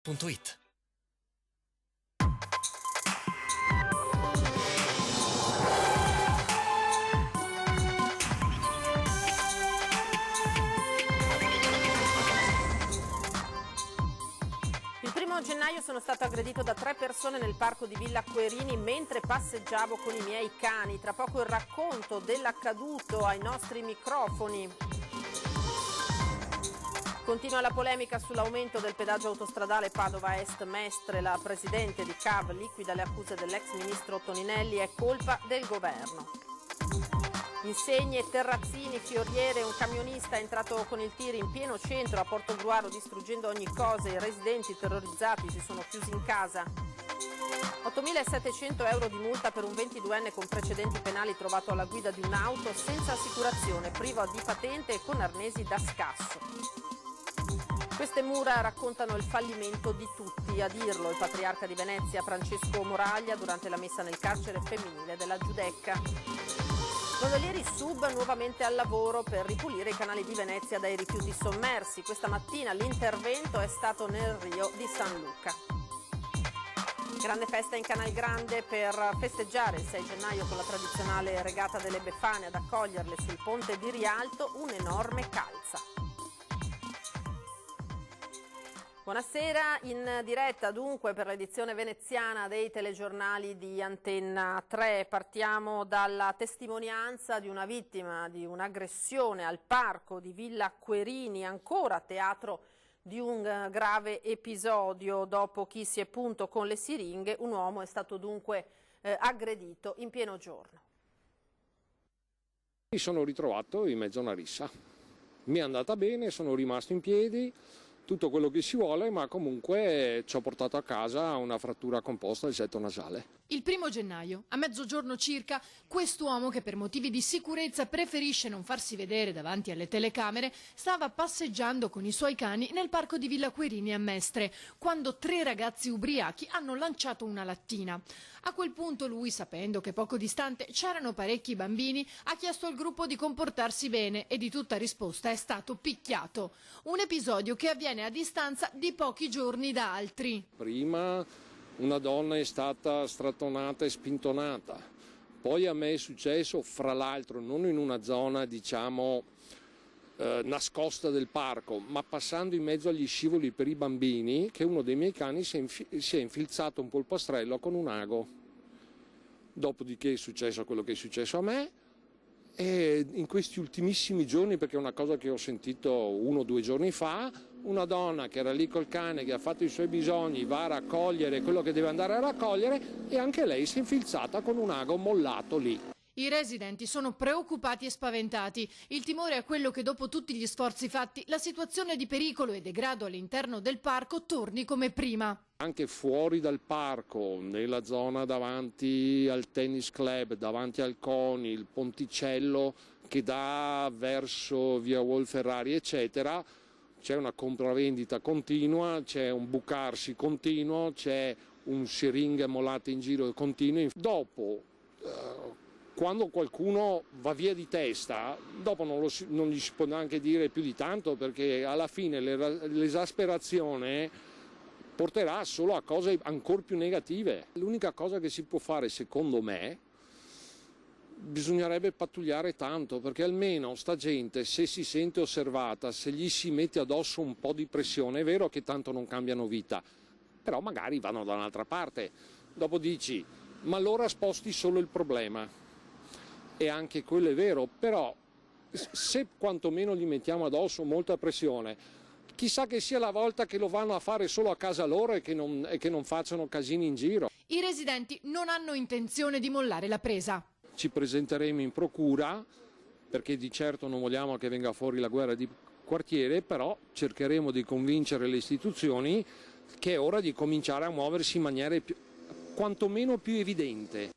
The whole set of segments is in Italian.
Rai.it. Il 1° gennaio sono stato aggredito da 3 persone nel parco di Villa Querini mentre passeggiavo con i miei cani. Tra poco il racconto dell'accaduto ai nostri microfoni. Continua la polemica sull'aumento del pedaggio autostradale Padova Est Mestre. La presidente di CAV liquida le accuse dell'ex ministro Toninelli, è colpa del governo. Insegne, terrazzini, fioriere, un camionista è entrato con il tir in pieno centro a Portogruaro distruggendo ogni cosa, i residenti terrorizzati si sono chiusi in casa. 8.700 euro di multa per un 22enne con precedenti penali trovato alla guida di un'auto senza assicurazione, privo di patente e con arnesi da scasso. Queste mura raccontano il fallimento di tutti, a dirlo il patriarca di Venezia Francesco Moraglia durante la messa nel carcere femminile della Giudecca. Gondolieri sub nuovamente al lavoro per ripulire i canali di Venezia dai rifiuti sommersi. Questa mattina l'intervento è stato nel Rio di San Luca. Grande festa in Canal Grande per festeggiare il 6 gennaio con la tradizionale regata delle Befane, ad accoglierle sul ponte di Rialto un'enorme calza. Buonasera, in diretta dunque per l'edizione veneziana dei telegiornali di Antenna 3. Partiamo dalla testimonianza di una vittima di un'aggressione al parco di Villa Querini, ancora teatro di un grave episodio. Dopo chi si è punto con le siringhe, un uomo è stato dunque aggredito in pieno giorno. Mi sono ritrovato in mezzo a una rissa. Mi è andata bene, sono rimasto in piedi. Tutto quello che si vuole, ma comunque ci ho portato a casa una frattura composta del setto nasale. Il 1° gennaio, a mezzogiorno circa, quest'uomo, che per motivi di sicurezza preferisce non farsi vedere davanti alle telecamere, stava passeggiando con i suoi cani nel parco di Villa Querini a Mestre, quando 3 ragazzi ubriachi hanno lanciato una lattina. A quel punto lui, sapendo che poco distante c'erano parecchi bambini, ha chiesto al gruppo di comportarsi bene e di tutta risposta è stato picchiato. Un episodio che avviene a distanza di pochi giorni da altri. Prima una donna è stata strattonata e spintonata, poi a me è successo, fra l'altro non in una zona diciamo nascosta del parco, ma passando in mezzo agli scivoli per i bambini, che uno dei miei cani si è infilzato un polpastrello con un ago. Dopodiché è successo quello che è successo a me. E in questi ultimissimi giorni, perché è una cosa che ho sentito 1 o 2 giorni fa, una donna che era lì col cane, che ha fatto i suoi bisogni, va a raccogliere quello che deve andare a raccogliere e anche lei si è infilzata con un ago mollato lì. I residenti sono preoccupati e spaventati. Il timore è quello che dopo tutti gli sforzi fatti la situazione di pericolo e degrado all'interno del parco torni come prima. Anche fuori dal parco, nella zona davanti al tennis club, davanti al CONI, il ponticello che dà verso via Wolferrari eccetera, c'è una compravendita continua, c'è un bucarsi continuo, c'è un siringhe mollate in giro continuo. Dopo quando qualcuno va via di testa, dopo non gli si può neanche dire più di tanto, perché alla fine l'esasperazione porterà solo a cose ancora più negative. L'unica cosa che si può fare, secondo me, bisognerebbe pattugliare tanto, perché almeno sta gente, se si sente osservata, se gli si mette addosso un po' di pressione, è vero che tanto non cambiano vita, però magari vanno da un'altra parte. Dopo dici, ma allora sposti solo il problema. E anche quello è vero, però se quantomeno gli mettiamo addosso molta pressione, chissà che sia la volta che lo vanno a fare solo a casa loro e che non facciano casini in giro. I residenti non hanno intenzione di mollare la presa. Ci presenteremo in procura, perché di certo non vogliamo che venga fuori la guerra di quartiere, però cercheremo di convincere le istituzioni che è ora di cominciare a muoversi in maniera quantomeno più evidente.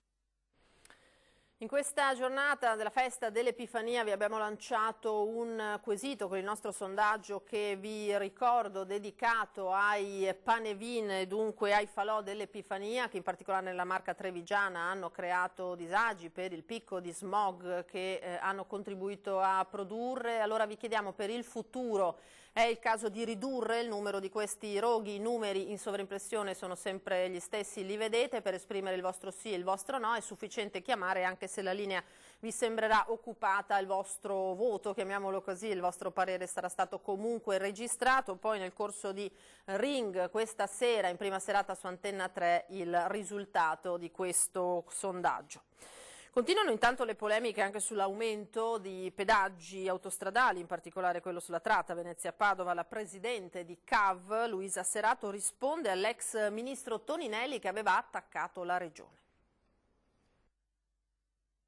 In questa giornata della festa dell'Epifania vi abbiamo lanciato un quesito con il nostro sondaggio che vi ricordo dedicato ai panevin e dunque ai falò dell'Epifania, che in particolare nella Marca trevigiana hanno creato disagi per il picco di smog che hanno contribuito a produrre. Allora vi chiediamo per il futuro È il caso di ridurre il numero di questi roghi. I numeri in sovraimpressione sono sempre gli stessi, li vedete. Per esprimere il vostro sì e il vostro no è sufficiente chiamare, anche se la linea vi sembrerà occupata. Il vostro voto, chiamiamolo così, il vostro parere sarà stato comunque registrato. Poi nel corso di Ring questa sera, in prima serata su Antenna 3, il risultato di questo sondaggio. Continuano intanto le polemiche anche sull'aumento di pedaggi autostradali, in particolare quello sulla tratta Venezia-Padova. La presidente di CAV, Luisa Serato, risponde all'ex ministro Toninelli che aveva attaccato la regione.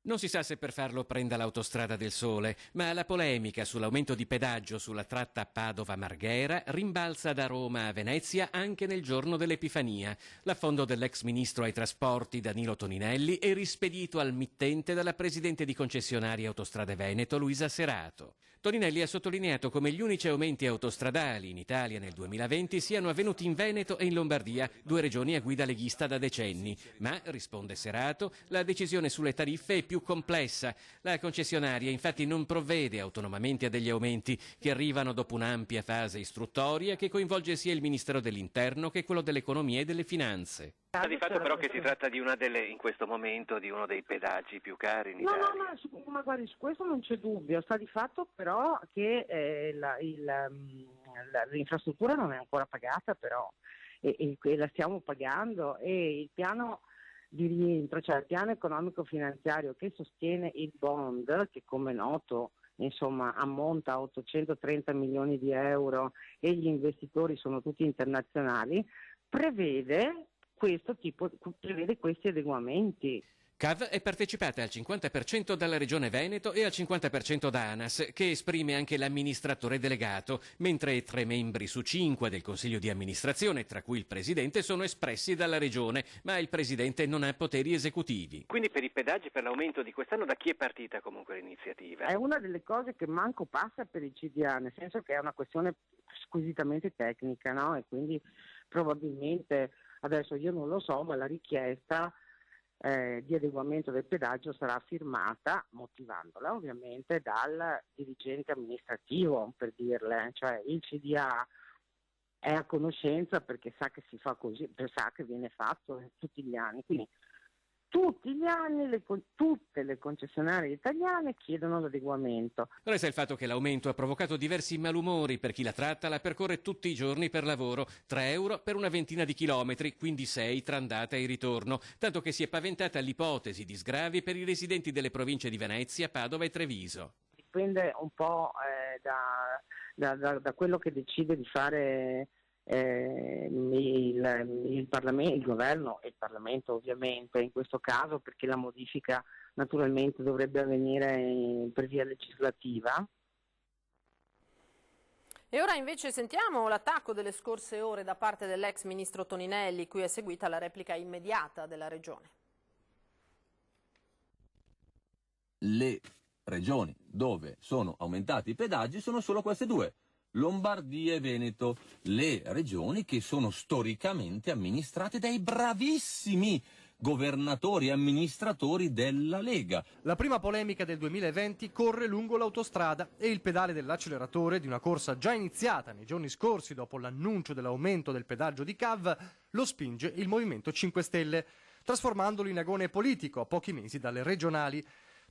Non si sa se per farlo prenda l'autostrada del Sole, ma la polemica sull'aumento di pedaggio sulla tratta Padova-Marghera rimbalza da Roma a Venezia anche nel giorno dell'Epifania. L'affondo dell'ex ministro ai trasporti Danilo Toninelli è rispedito al mittente dalla presidente di concessionarie Autostrade Veneto Luisa Serato. Toninelli ha sottolineato come gli unici aumenti autostradali in Italia nel 2020 siano avvenuti in Veneto e in Lombardia, due regioni a guida leghista da decenni. Ma, risponde Serato, la decisione sulle tariffe è più complessa. La concessionaria infatti non provvede autonomamente a degli aumenti che arrivano dopo un'ampia fase istruttoria che coinvolge sia il Ministero dell'Interno che quello dell'Economia e delle Finanze. Ma di fatto però che si tratta di in questo momento di uno dei pedaggi più cari in Italia. No, ma guardi, su questo non c'è dubbio. Sta di fatto però che l'infrastruttura non è ancora pagata, però e la stiamo pagando, e il piano di rientro, cioè il piano economico finanziario che sostiene il bond, che come noto insomma ammonta a 830 milioni di euro e gli investitori sono tutti internazionali, prevede questi adeguamenti. CAV è partecipata al 50% dalla Regione Veneto e al 50% da ANAS, che esprime anche l'amministratore delegato, mentre 3 membri su 5 del Consiglio di amministrazione, tra cui il Presidente, sono espressi dalla Regione, ma il Presidente non ha poteri esecutivi. Quindi per i pedaggi, per l'aumento di quest'anno, da chi è partita comunque l'iniziativa? È una delle cose che manco passa per il CDA, nel senso che è una questione squisitamente tecnica, no? E quindi probabilmente, adesso io non lo so, ma la richiesta di adeguamento del pedaggio sarà firmata, motivandola ovviamente, dal dirigente amministrativo, per dirle, cioè il CDA è a conoscenza perché sa che si fa così, sa che viene fatto tutti gli anni, quindi tutti gli anni tutte le concessionarie italiane chiedono l'adeguamento. Resta il fatto che l'aumento ha provocato diversi malumori per chi la tratta la percorre tutti i giorni per lavoro, 3 euro per una ventina di chilometri, quindi 6 tra andata e ritorno, tanto che si è paventata l'ipotesi di sgravi per i residenti delle province di Venezia, Padova e Treviso. Dipende un po' da quello che decide di fare il Parlamento, il governo e il Parlamento ovviamente in questo caso, perché la modifica naturalmente dovrebbe avvenire per via legislativa. E ora invece sentiamo l'attacco delle scorse ore da parte dell'ex ministro Toninelli, cui è seguita la replica immediata della regione. Le regioni dove sono aumentati i pedaggi sono solo queste due: Lombardia e Veneto, le regioni che sono storicamente amministrate dai bravissimi governatori e amministratori della Lega. La prima polemica del 2020 corre lungo l'autostrada e il pedale dell'acceleratore di una corsa già iniziata nei giorni scorsi dopo l'annuncio dell'aumento del pedaggio di CAV lo spinge il Movimento 5 Stelle, trasformandolo in agone politico a pochi mesi dalle regionali.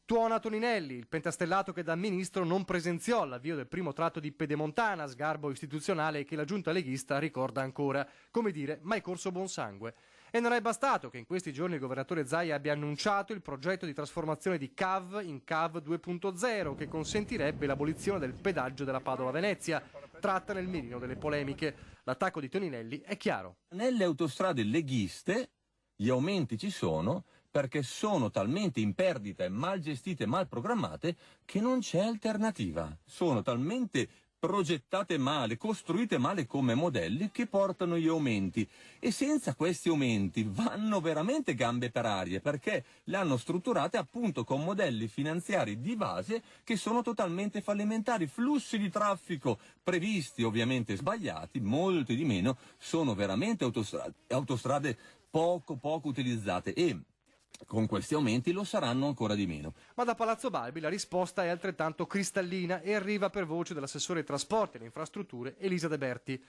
Tuona Toninelli, il pentastellato che da ministro non presenziò all'avvio del primo tratto di Pedemontana, sgarbo istituzionale che la giunta leghista ricorda ancora. Come dire, mai corso buon sangue. E non è bastato che in questi giorni il governatore Zaia abbia annunciato il progetto di trasformazione di CAV in CAV 2.0, che consentirebbe l'abolizione del pedaggio della Padova-Venezia, tratta nel mirino delle polemiche. L'attacco di Toninelli è chiaro. Nelle autostrade leghiste gli aumenti ci sono perché sono talmente in perdita e mal gestite e mal programmate che non c'è alternativa. Sono talmente progettate male, costruite male come modelli che portano gli aumenti, e senza questi aumenti vanno veramente gambe per aria, perché le hanno strutturate appunto con modelli finanziari di base che sono totalmente fallimentari. Flussi di traffico previsti ovviamente sbagliati, molti di meno, sono veramente autostrade poco utilizzate, e con questi aumenti lo saranno ancora di meno. Ma da Palazzo Balbi la risposta è altrettanto cristallina e arriva per voce dell'assessore ai trasporti e alle infrastrutture Elisa De Berti.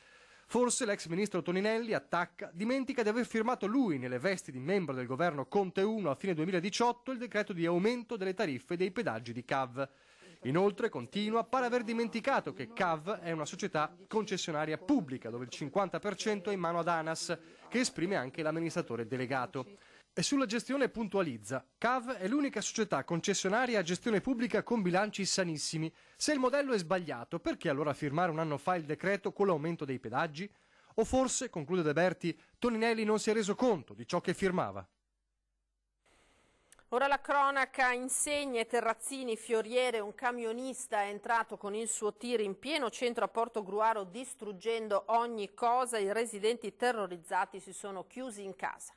Forse l'ex ministro Toninelli attacca, dimentica di aver firmato lui, nelle vesti di membro del governo Conte 1 a fine 2018, il decreto di aumento delle tariffe dei pedaggi di CAV. Inoltre, continua, pare aver dimenticato che CAV è una società concessionaria pubblica, dove il 50% è in mano ad ANAS, che esprime anche l'amministratore delegato. E sulla gestione puntualizza, CAV è l'unica società concessionaria a gestione pubblica con bilanci sanissimi. Se il modello è sbagliato, perché allora firmare un anno fa il decreto con l'aumento dei pedaggi? O forse, conclude De Berti, Toninelli non si è reso conto di ciò che firmava? Ora la cronaca, Insegne, Terrazzini, Fioriere, un camionista è entrato con il suo tir in pieno centro a Portogruaro distruggendo ogni cosa, i residenti terrorizzati si sono chiusi in casa.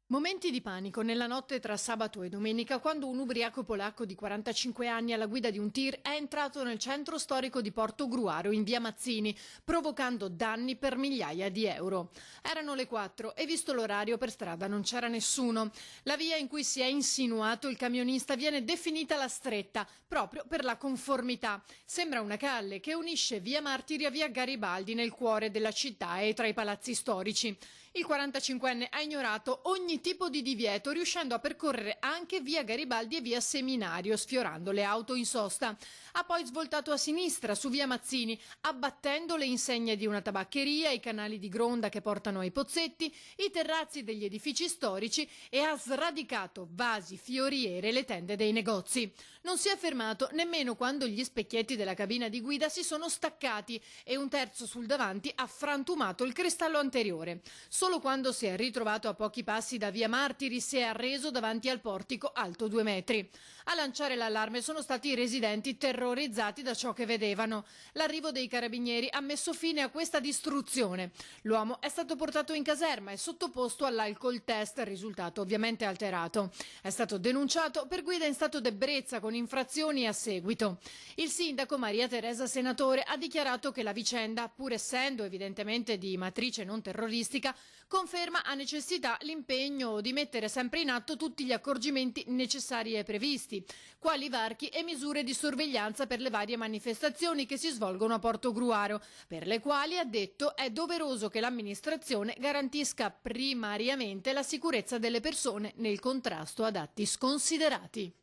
Momenti di panico nella notte tra sabato e domenica quando un ubriaco polacco di 45 anni alla guida di un tir è entrato nel centro storico di Portogruaro in via Mazzini, provocando danni per migliaia di euro. Erano le 4 e visto l'orario per strada non c'era nessuno. La via in cui si è insinuato il camionista viene definita la Stretta, proprio per la conformità. Sembra una calle che unisce via Martiri a via Garibaldi nel cuore della città e tra i palazzi storici. Il 45enne ha ignorato ogni tipo di divieto, riuscendo a percorrere anche via Garibaldi e via Seminario, sfiorando le auto in sosta. Ha poi svoltato a sinistra su via Mazzini, abbattendo le insegne di una tabaccheria, i canali di gronda che portano ai pozzetti, i terrazzi degli edifici storici e ha sradicato vasi, fioriere e le tende dei negozi. Non si è fermato nemmeno quando gli specchietti della cabina di guida si sono staccati e un terzo sul davanti ha frantumato il cristallo anteriore. Solo quando si è ritrovato a pochi passi da via Martiri si è arreso davanti al portico alto 2 metri. A lanciare l'allarme sono stati i residenti terrorizzati da ciò che vedevano. L'arrivo dei carabinieri ha messo fine a questa distruzione. L'uomo è stato portato in caserma e sottoposto all'alcol test, risultato ovviamente alterato. È stato denunciato per guida in stato d'ebbrezza con infrazioni a seguito. Il sindaco Maria Teresa Senatore ha dichiarato che la vicenda, pur essendo evidentemente di matrice non terroristica, conferma a necessità l'impegno di mettere sempre in atto tutti gli accorgimenti necessari e previsti, quali varchi e misure di sorveglianza per le varie manifestazioni che si svolgono a Portogruaro, per le quali, ha detto, è doveroso che l'amministrazione garantisca primariamente la sicurezza delle persone nel contrasto ad atti sconsiderati.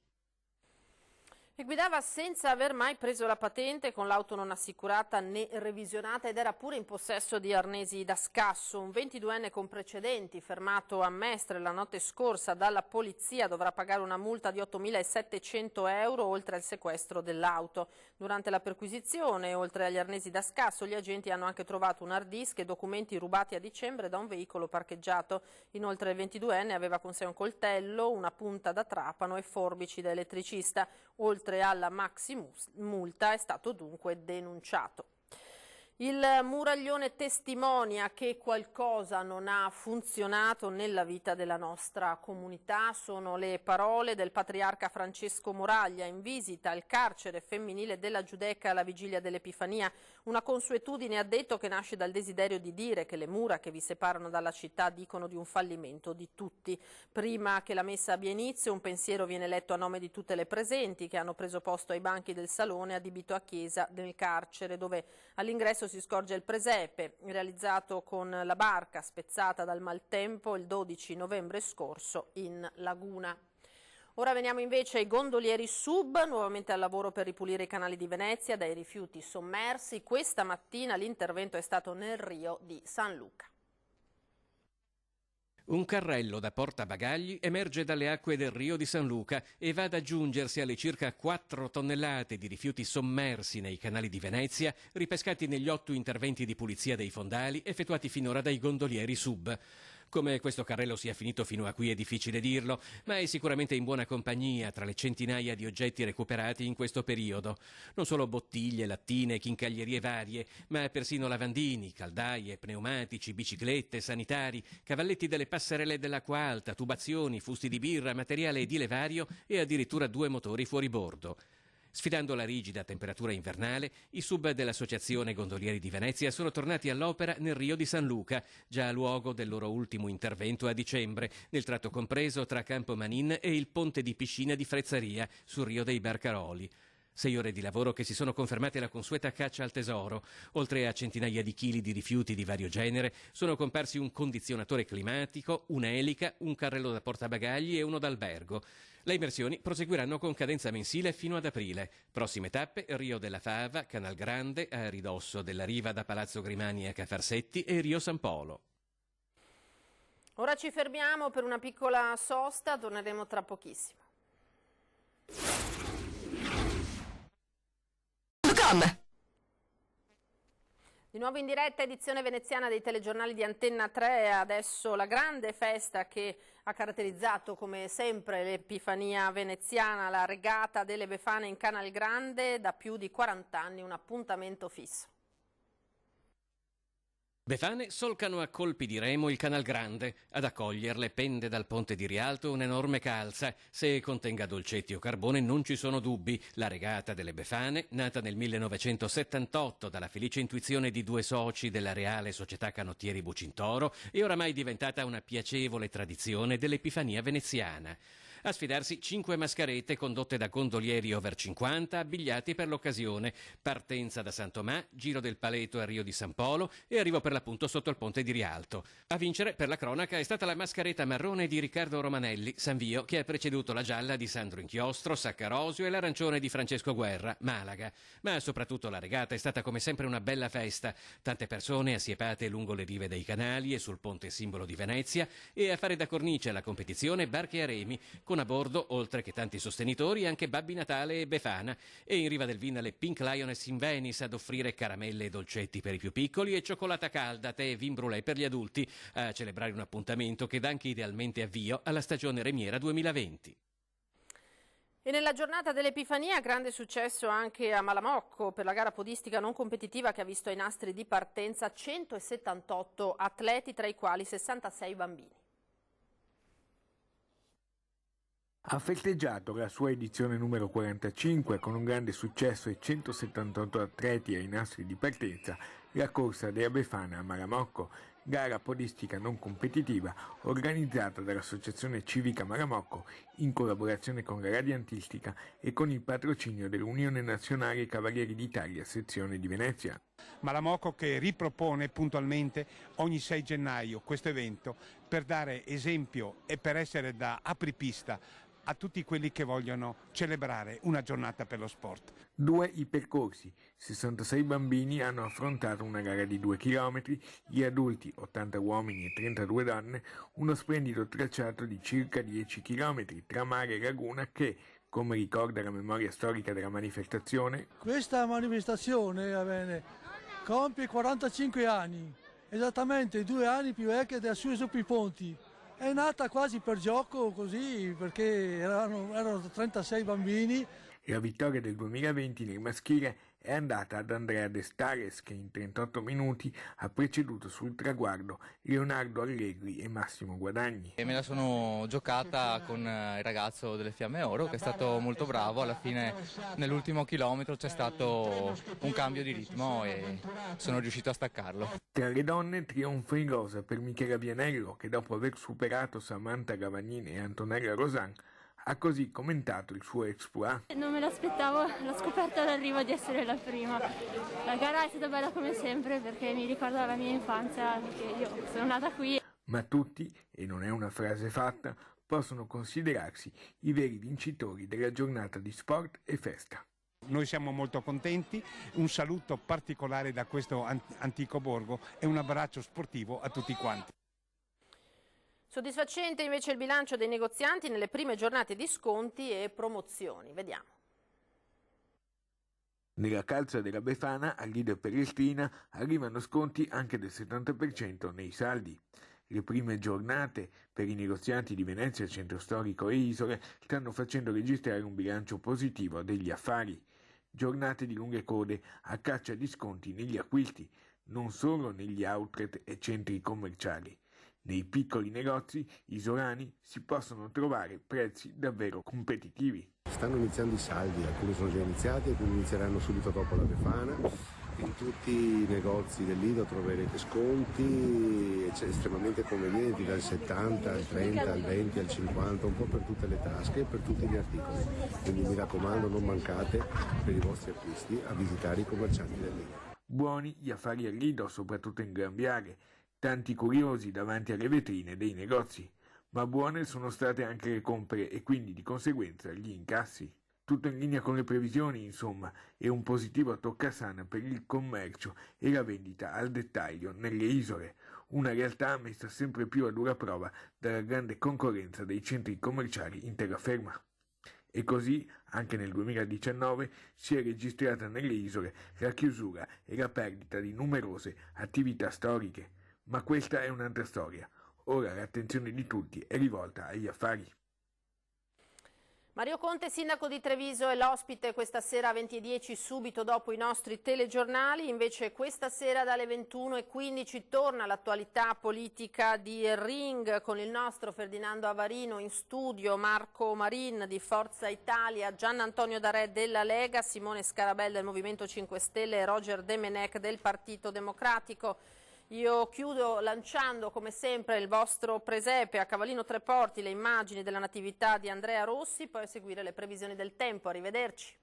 E guidava senza aver mai preso la patente, con l'auto non assicurata né revisionata ed era pure in possesso di arnesi da scasso. Un 22enne con precedenti, fermato a Mestre la notte scorsa dalla polizia, dovrà pagare una multa di 8.700 euro oltre al sequestro dell'auto. Durante la perquisizione, oltre agli arnesi da scasso, gli agenti hanno anche trovato un hard disk e documenti rubati a dicembre da un veicolo parcheggiato. Inoltre il 22enne aveva con sé un coltello, una punta da trapano e forbici da elettricista. Oltre alla maxi multa è stato dunque denunciato. Il Muraglione testimonia che qualcosa non ha funzionato nella vita della nostra comunità. Sono le parole del patriarca Francesco Moraglia in visita al carcere femminile della Giudecca alla vigilia dell'Epifania. Una consuetudine, ha detto, che nasce dal desiderio di dire che le mura che vi separano dalla città dicono di un fallimento di tutti. Prima che la messa abbia inizio, un pensiero viene letto a nome di tutte le presenti che hanno preso posto ai banchi del salone adibito a chiesa del carcere, dove all'ingresso si scorge il presepe, realizzato con la barca spezzata dal maltempo il 12 novembre scorso in laguna. Ora veniamo invece ai gondolieri sub, nuovamente al lavoro per ripulire i canali di Venezia dai rifiuti sommersi. Questa mattina l'intervento è stato nel Rio di San Luca. Un carrello da portabagagli emerge dalle acque del Rio di San Luca e va ad aggiungersi alle circa 4 tonnellate di rifiuti sommersi nei canali di Venezia, ripescati negli 8 interventi di pulizia dei fondali effettuati finora dai gondolieri sub. Come questo carrello sia finito fino a qui è difficile dirlo, ma è sicuramente in buona compagnia tra le centinaia di oggetti recuperati in questo periodo. Non solo bottiglie, lattine, chincaglierie varie, ma persino lavandini, caldaie, pneumatici, biciclette, sanitari, cavalletti delle passerelle dell'acqua alta, tubazioni, fusti di birra, materiale edile vario e addirittura 2 motori fuori bordo. Sfidando la rigida temperatura invernale, i sub dell'Associazione Gondolieri di Venezia sono tornati all'opera nel Rio di San Luca, già luogo del loro ultimo intervento a dicembre, nel tratto compreso tra Campo Manin e il ponte di Piscina di Frezzaria, sul Rio dei Barcaroli. 6 ore di lavoro che si sono confermate la consueta caccia al tesoro. Oltre a centinaia di chili di rifiuti di vario genere, sono comparsi un condizionatore climatico, un'elica, un carrello da portabagagli e uno d'albergo. Le immersioni proseguiranno con cadenza mensile fino ad aprile. Prossime tappe: Rio della Fava, Canal Grande, a ridosso della riva da Palazzo Grimani a Cafarsetti, e Rio San Polo. Ora ci fermiamo per una piccola sosta, torneremo tra pochissimo. Di nuovo in diretta, edizione veneziana dei telegiornali di Antenna 3, adesso la grande festa che ha caratterizzato come sempre l'Epifania veneziana, la regata delle Befane in Canal Grande, da più di 40 anni un appuntamento fisso. Befane solcano a colpi di remo il Canal Grande. Ad accoglierle pende dal ponte di Rialto un'enorme calza. Se contenga dolcetti o carbone non ci sono dubbi. La regata delle Befane, nata nel 1978 dalla felice intuizione di 2 soci della Reale Società Canottieri Bucintoro, è oramai diventata una piacevole tradizione dell'Epifania veneziana. A sfidarsi 5 mascarette condotte da gondolieri over 50 abbigliati per l'occasione. Partenza da San Tomà, giro del Paleto a Rio di San Polo e arrivo per l'appunto sotto il ponte di Rialto. A vincere per la cronaca è stata la mascaretta marrone di Riccardo Romanelli, San Vio, che ha preceduto la gialla di Sandro Inchiostro, Saccarosio, e l'arancione di Francesco Guerra, Malaga. Ma soprattutto la regata è stata come sempre una bella festa. Tante persone assiepate lungo le rive dei canali e sul ponte simbolo di Venezia, e a fare da cornice alla competizione barche a remi, con a bordo, oltre che tanti sostenitori, anche Babbi Natale e Befana, e in riva del Vinale Pink Lioness in Venice ad offrire caramelle e dolcetti per i più piccoli e cioccolata calda, tè e vin brûlé per gli adulti, a celebrare un appuntamento che dà anche idealmente avvio alla stagione remiera 2020. E nella giornata dell'Epifania grande successo anche a Malamocco per la gara podistica non competitiva che ha visto ai nastri di partenza 178 atleti, tra i quali 66 bambini. Ha festeggiato la sua edizione numero 45 con un grande successo e 178 atleti ai nastri di partenza la corsa della Befana a Malamocco, gara podistica non competitiva organizzata dall'Associazione Civica Malamocco in collaborazione con la Radiantistica e con il patrocinio dell'Unione Nazionale Cavalieri d'Italia sezione di Venezia. Malamocco che ripropone puntualmente ogni 6 gennaio questo evento per dare esempio e per essere da apripista a tutti quelli che vogliono celebrare una giornata per lo sport. 2 i percorsi, 66 bambini hanno affrontato una gara di 2 chilometri, gli adulti, 80 uomini e 32 donne, uno splendido tracciato di circa 10 chilometri tra mare e laguna che, come ricorda la memoria storica della manifestazione, questa manifestazione compie 45 anni, esattamente 2 anni più vecchia della Suez sopra i ponti. È nata quasi per gioco, così, perché erano 36 bambini. La vittoria del 2020 nel maschile è andata ad Andrea De Stares, che in 38 minuti ha preceduto sul traguardo Leonardo Allegri e Massimo Guadagni. Me la sono giocata con il ragazzo delle Fiamme Oro, che è stato molto bravo. Alla fine, nell'ultimo chilometro, c'è stato un cambio di ritmo e sono riuscito a staccarlo. Tra le donne trionfo in rosa per Michela Vianello, che dopo aver superato Samantha Gavagnini e Antonella Rosan ha così commentato il suo exploit. Non me l'aspettavo, l'ho scoperta all'arrivo di essere la prima. La gara è stata bella come sempre perché mi ricorda la mia infanzia, perché io sono nata qui. Ma tutti, e non è una frase fatta, possono considerarsi i veri vincitori della giornata di sport e festa. Noi siamo molto contenti, un saluto particolare da questo antico borgo e un abbraccio sportivo a tutti quanti. Soddisfacente invece il bilancio dei negozianti nelle prime giornate di sconti e promozioni. Vediamo. Nella calza della Befana, al leader Palestrina, arrivano sconti anche del 70% nei saldi. Le prime giornate per i negozianti di Venezia, Centro Storico e Isole stanno facendo registrare un bilancio positivo degli affari. Giornate di lunghe code a caccia di sconti negli acquisti, non solo negli outlet e centri commerciali. Nei piccoli negozi isolani si possono trovare prezzi davvero competitivi. Stanno iniziando i saldi, alcuni sono già iniziati, alcuni inizieranno subito dopo la Befana. In tutti i negozi del Lido troverete sconti estremamente convenienti, dal 70 al 30, al 20, al 50, un po' per tutte le tasche e per tutti gli articoli. Quindi mi raccomando, non mancate per i vostri acquisti a visitare i commercianti del Lido. Buoni gli affari al Lido, soprattutto in Gran Viale, tanti curiosi davanti alle vetrine dei negozi, ma buone sono state anche le compere e quindi di conseguenza gli incassi. Tutto in linea con le previsioni, insomma, e un positivo toccasana per il commercio e la vendita al dettaglio nelle isole, una realtà messa sempre più a dura prova dalla grande concorrenza dei centri commerciali in terraferma. E così, anche nel 2019, si è registrata nelle isole la chiusura e la perdita di numerose attività storiche. Ma questa è un'altra storia. Ora l'attenzione di tutti è rivolta agli affari. Mario Conte, sindaco di Treviso, è l'ospite questa sera alle 20:10 subito dopo i nostri telegiornali. Invece questa sera dalle 21:15 torna l'attualità politica di Ring con il nostro Ferdinando Avarino in studio, Marco Marin di Forza Italia, Gian Antonio D'Arè della Lega, Simone Scarabella del Movimento 5 Stelle e Roger Demenec del Partito Democratico. Io chiudo lanciando come sempre il vostro presepe a Cavallino Treporti, le immagini della natività di Andrea Rossi, poi a seguire le previsioni del tempo. Arrivederci.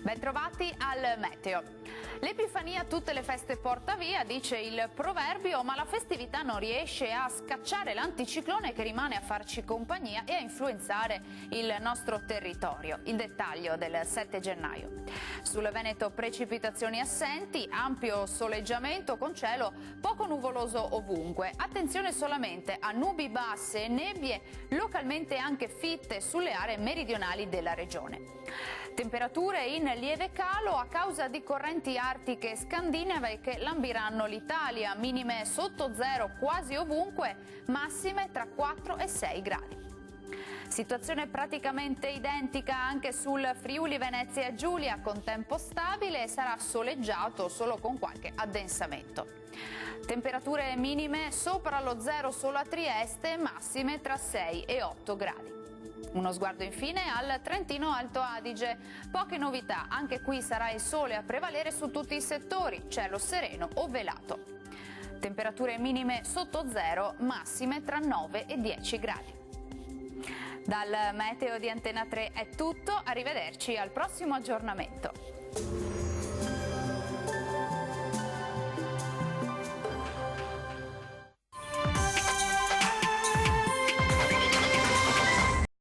Bentrovati al Meteo. L'Epifania tutte le feste porta via, dice il proverbio, ma la festività non riesce a scacciare l'anticiclone che rimane a farci compagnia e a influenzare il nostro territorio. Il dettaglio del 7 gennaio. Sul Veneto precipitazioni assenti, ampio soleggiamento con cielo poco nuvoloso ovunque. Attenzione solamente a nubi basse e nebbie, localmente anche fitte sulle aree meridionali della regione. Temperature in lieve calo a causa di correnti artiche scandinave che lambiranno l'Italia, minime sotto zero quasi ovunque, massime tra 4 e 6 gradi. Situazione praticamente identica anche sul Friuli Venezia Giulia, con tempo stabile e sarà soleggiato solo con qualche addensamento. Temperature minime sopra lo zero solo a Trieste, massime tra 6 e 8 gradi. Uno sguardo infine al Trentino Alto Adige. Poche novità, anche qui sarà il sole a prevalere su tutti i settori, cielo sereno o velato. Temperature minime sotto zero, massime tra 9 e 10 gradi. Dal meteo di Antena 3 è tutto, arrivederci al prossimo aggiornamento.